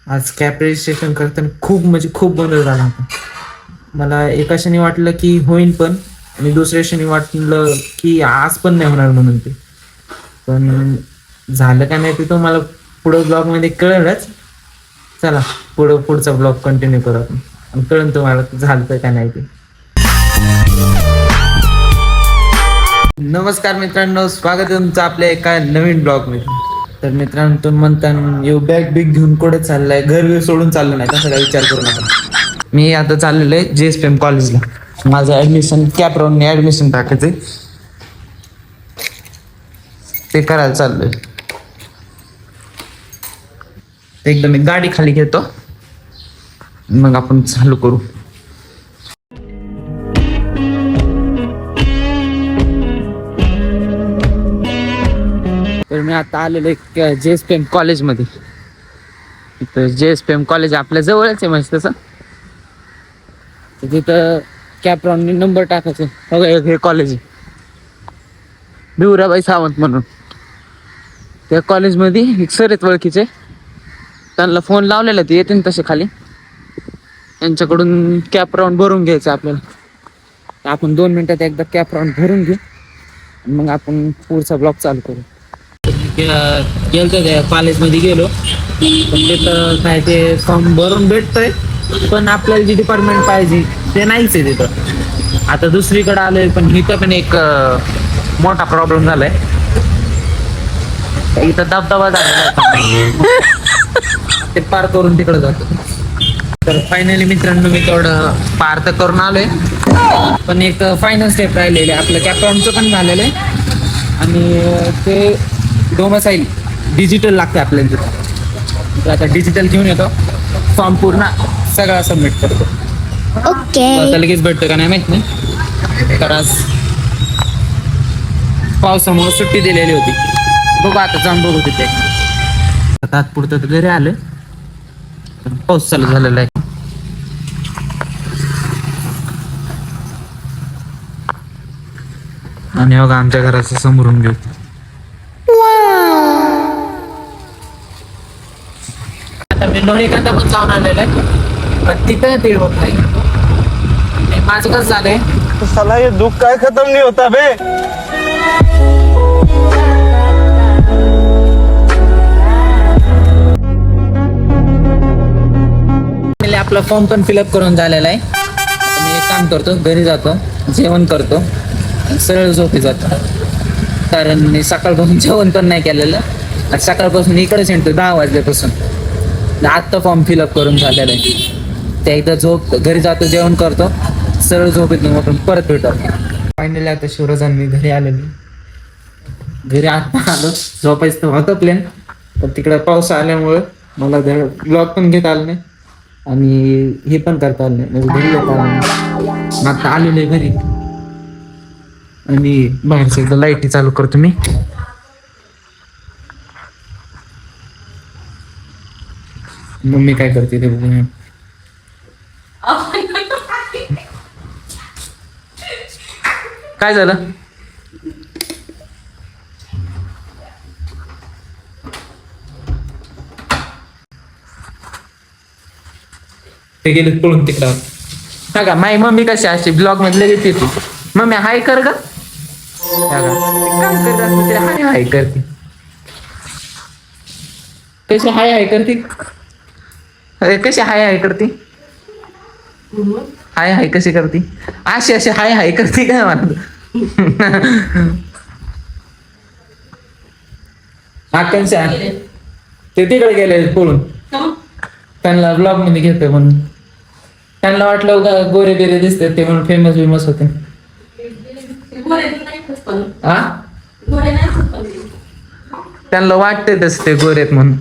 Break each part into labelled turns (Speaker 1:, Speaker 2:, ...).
Speaker 1: आज cab registration करताना खूप म्हणजे खूप गोंधळ झाला होता. मला एका क्षणी वाटलं की होईन पण, आणि दुसऱ्या क्षणी वाटलं की आज पण नाही होणार म्हणून ते. पण झालं का नाही ते तुम्हाला पुढं ब्लॉगमध्ये कळेलच. चला पुढचा ब्लॉग कंटिन्यू करू आपण, आणि कळून तुम्हाला झालं का नाही ते. नमस्कार मित्रांनो, स्वागत आहे तुमचं आपल्या एका नवीन ब्लॉग मध्ये. तर मित्रांनो, तुम्ही म्हणता येऊ बॅग बिग घेऊन कुठे चाललाय, घर सोडून चाललो नाही तसं काही विचार करू नका. मी आता चाललेलो आहे JSPM कॉलेजला. माझं ऍडमिशन कॅपराऊंड ऍडमिशन टाकायचंय, ते करायला चाललोय. एकदम मी गाडी खाली घेतो, मग आपण चालू करू. तर मी आता आलेलो आहे JSPM कॉलेजमध्ये. इथं JSPM कॉलेज आपल्या जवळच आहे म्हणजे तसं. तिथं कॅपराऊंड नंबर टाकायचं. हे कॉलेज आहे भिवराबाई सावंत म्हणून. त्या कॉलेजमध्ये एक सर आहेत ओळखीचे, त्यांना फोन लावलेला, ते येते तसे खाली. त्यांच्याकडून कॅपराऊंड भरून घ्यायचं आपल्याला. आपण 2 मिनिटात एकदा कॅपराऊंड भरून घेऊ, मग आपण पुढचा ब्लॉग चालू करू. गेलो त्या कॉलेजमध्ये गेलो, पण तिथं काय ते फॉर्म भरून भेटतोय, पण आपल्याला जे डिपार्टमेंट पाहिजे ते नाहीच आहे तिथं. आता दुसरीकडे आलोय, पण इथं पण एक मोठा प्रॉब्लेम झालाय. इथं दबदबा झालेला ते पार करून तिकडे जातो. तर फायनली मित्रांनो, मी तेवढं पार तर करून आलोय, पण एक फायनल स्टेप राहिलेले. आपलं कॅपराऊंडचं पण झालेलं आहे, आणि ते डोमसाईल डिजिटल लागते आपल्याला तिथं. तर आता डिजिटल घेऊन येतो, फॉर्म पूर्ण सगळा सबमिट करतो. ओके, आता लगेच भेटतो का नाही माहित नाही, तर आज पावसामुळे सुट्टी दिलेली होती. बघू आता जाऊन बघू तिथे. आता पुरतं तर घरी आलं, तर पाऊस चालू झालेला आहे. आणि बघा आमच्या घराचं समोरून घेऊ. आता मी लोणीकांदा पण जाऊन आलेला आहे, पण तिथं ते होत नाही. माझं कसं झालंय,
Speaker 2: साला ये दुख काय खत्म नहीं होता बे.
Speaker 1: आपला फॉर्म पण फिलअप करून झालेला आहे. मी एक काम करतो, घरी जातो, जेवण करतो, सरळ झोपी जातो. कारण मी सकाळपासून जेवण पण नाही केलेलं. आज सकाळपासून इकडेच येतो 10 वाजल्यापासून. आत्ता फॉर्म फिलअप करून झालेला आहे. त्या एकदा झोप, घरी जातो, जेवण करतो, सरळ झोपेत उठून परत भेटतो. फायनली आता शिवराजान मी घरी आलेलो. घरी आता आलो, झोपायचं तर होतं प्लॅन, पण तिकडे पाऊस आल्यामुळं मला ब्लॉग पण घेता आलं नाही, आणि हे पण करता आलं नाही, म्हणजे घरी येता आलं नाही. आता आलेलं आहे घरी, आणि बाहेरचं एकदा लाईटी चालू करतो मी. मम्मी काय करते ते बघूया. काय झालं? ते गेले पळून तिकडं. का माई मम्मी कशी अशी ब्लॉग मध्ये लगेच येते. मम्मी हाय कर ग. काम करत असते ते हाय हाय करते. कशी हाय हाय करते, कशी हाय हाय करते, हाय हाय कशी करते, अशी अशी हाय हाय करते काय म्हणत. ते तिकडे गेले पळून, त्यांना ब्लॉग मध्ये घेतोय म्हणून. त्यांना वाटलं गोरे बिरे दिसते ते म्हणून फेमस बिमस होते. त्यांना वाटते तस ते गोरेत म्हणून.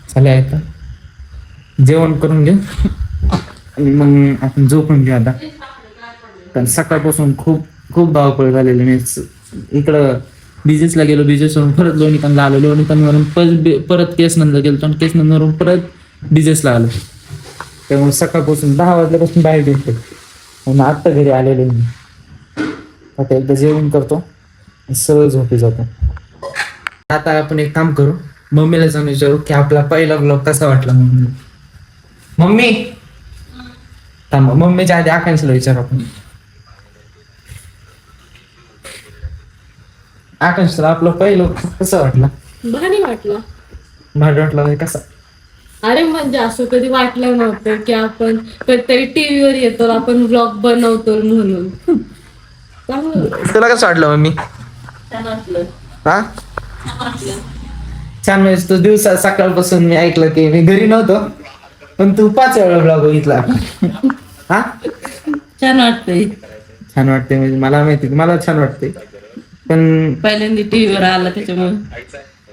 Speaker 1: चालेल आता जेवण करून घेऊ, आणि मग आपण झोपून घेऊ आता. कारण सकाळपासून खूप खूप धावपळ झालेली. मी इकडं बीजेसला गेलो, बीजेसवरून परत लोणीकांना आलो, लोणीकांवरून परत केस नंतर गेलो, आणि केस नंतरवरून परत बीजेसला आलो. त्यामुळे सकाळपासून 10 वाजल्यापासून बाहेर गेलो, आणि आत्ता घरी आलेले मी. आता एकदा जेवण करतो, सरळ झोपी जातो. आता आपण एक काम करू, मम्मीला जाऊन विचारू की आपला पहिला ब्लॉग कसा वाटला. मम्मी थांबा, मम्मीच्या आधी आकांक्षला विचारू आपण. आकांक्षला आपलं पहिलं कसं वाटलं?
Speaker 3: भारी वाटलं.
Speaker 1: भारी वाटलं म्हणजे कसा?
Speaker 3: अरे म्हणजे असं कधी वाटलं नव्हतं की आपण कधीतरी टीव्हीवर येतो, आपण ब्लॉग बनवतो म्हणून. चांगलं
Speaker 1: तुला कसं वाटलं मम्मी?
Speaker 3: छान वाटलं.
Speaker 1: हा छान. म्हणजे तू दिवसा सकाळपासून मी ऐकलं की मी घरी नव्हतो, पण तू 5 वेळा ब्लॉग बघितला. हा
Speaker 3: छान वाटतंय.
Speaker 1: छान वाटते म्हणजे मला माहिती, मला छान वाटते. पण
Speaker 3: पहिल्यांदा टीव्हीवर आला त्याच्यामुळे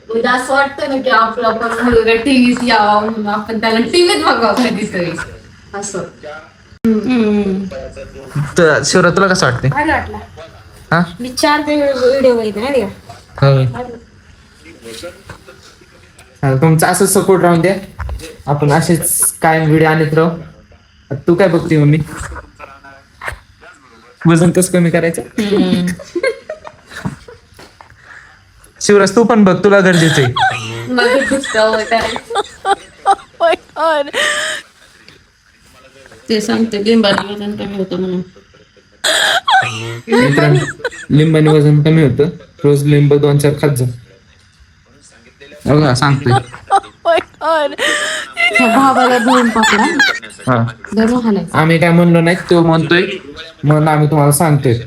Speaker 3: म्हणजे असं वाटतं ना की आपला पण मुलगा टीव्हीत यावा म्हणून आपण त्याला टीव्हीत बघावं कधीतरी असं.
Speaker 1: शिवरात तुला कसं वाटते?
Speaker 4: भारी वाटला.
Speaker 1: हा
Speaker 4: मी 4 व्हिडिओ बघितले नाही का.
Speaker 1: होय. तुमचा असं सपोर्ट राहून द्या, आपण असेच कायम व्हिडिओ आणत राहू. तू काय बघते मम्मी? वजन कसं कमी करायचं? शिवराज तू पण बघ, तुला गरजेचं आहे.
Speaker 3: माझं पुस्तक करायचं ते सांगते लिंबाचं वजन कमी होतं म्हणून.
Speaker 1: मित्रांनो, लिंबाने वजन कमी होतं. रोज लिंब 2-4 खात जा. बघा सांगतोय.
Speaker 3: भावाला धुवून पकडा,
Speaker 1: हा
Speaker 3: धरून हाणायचं.
Speaker 1: आम्ही काय म्हणलो नाही, तो म्हणतोय म्हणून आम्ही तुम्हाला सांगतोय.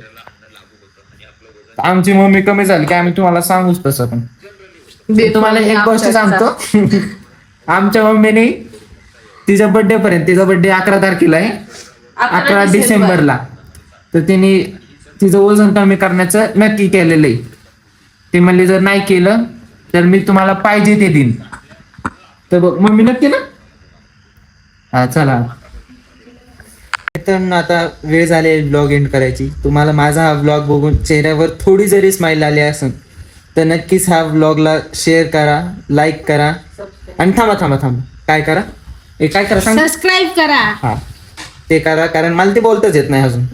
Speaker 1: आमची मम्मी कमी झाली की आम्ही तुम्हाला सांगूच तसं. पण मी तुम्हाला एक गोष्ट सांगतो. आमच्या मम्मीने तिच्या बर्थडे पर्यंत, तिचा बर्थडे 11 तारखेला आहे, 11 डिसेंबरला, तर तिने तिचं वजन कमी करण्याचं नक्की केलेलं आहे. ते म्हणले जर नाही केलं तर मी तुम्हाला पाहिजे ते देईन. तर बघ मम्मी नक्की ना. हा चला, तर आता वेळ झाली ब्लॉग एंड करायची. तुम्हाला माझा हा ब्लॉग बघून चेहऱ्यावर थोडी जरी स्माइल आली असेल तर नक्कीच हा ब्लॉगला शेअर करा, लाईक करा, आणि थांबा काय करा, काय करा सांग.
Speaker 4: सबस्क्राईब करा.
Speaker 1: हा ते करा, कारण मला ते बोलताच येत नाही अजून.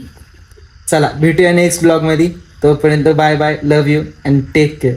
Speaker 1: चला भेटूया नेक्स्ट ब्लॉग मध्ये. तोपर्यंत bye bye, love you and take care.